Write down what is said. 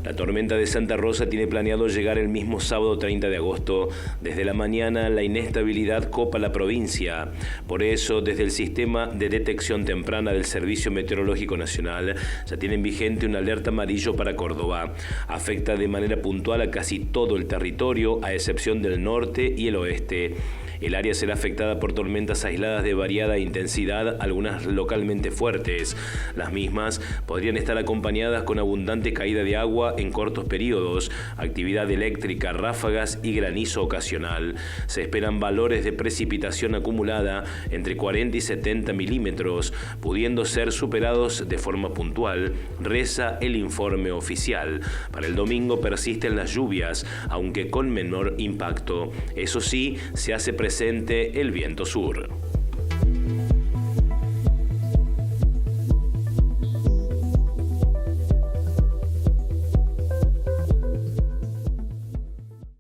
La tormenta de Santa Rosa tiene planeado llegar el mismo sábado 30 de agosto. Desde la mañana, la inestabilidad copa la provincia. Por eso, desde el Sistema de Detección Temprana del Servicio Meteorológico Nacional, ya tienen vigente una alerta amarillo para Córdoba. Afecta de manera puntual a casi todo el territorio, a excepción del norte y el oeste. El área será afectada por tormentas aisladas de variada intensidad, algunas localmente fuertes. Las mismas podrían estar acompañadas con abundante caída de agua en cortos periodos, actividad eléctrica, ráfagas y granizo ocasional. Se esperan valores de precipitación acumulada entre 40 y 70 milímetros, pudiendo ser superados de forma puntual, reza el informe oficial. Para el domingo persisten las lluvias, aunque con menor impacto. Eso sí, se hace presente el viento sur.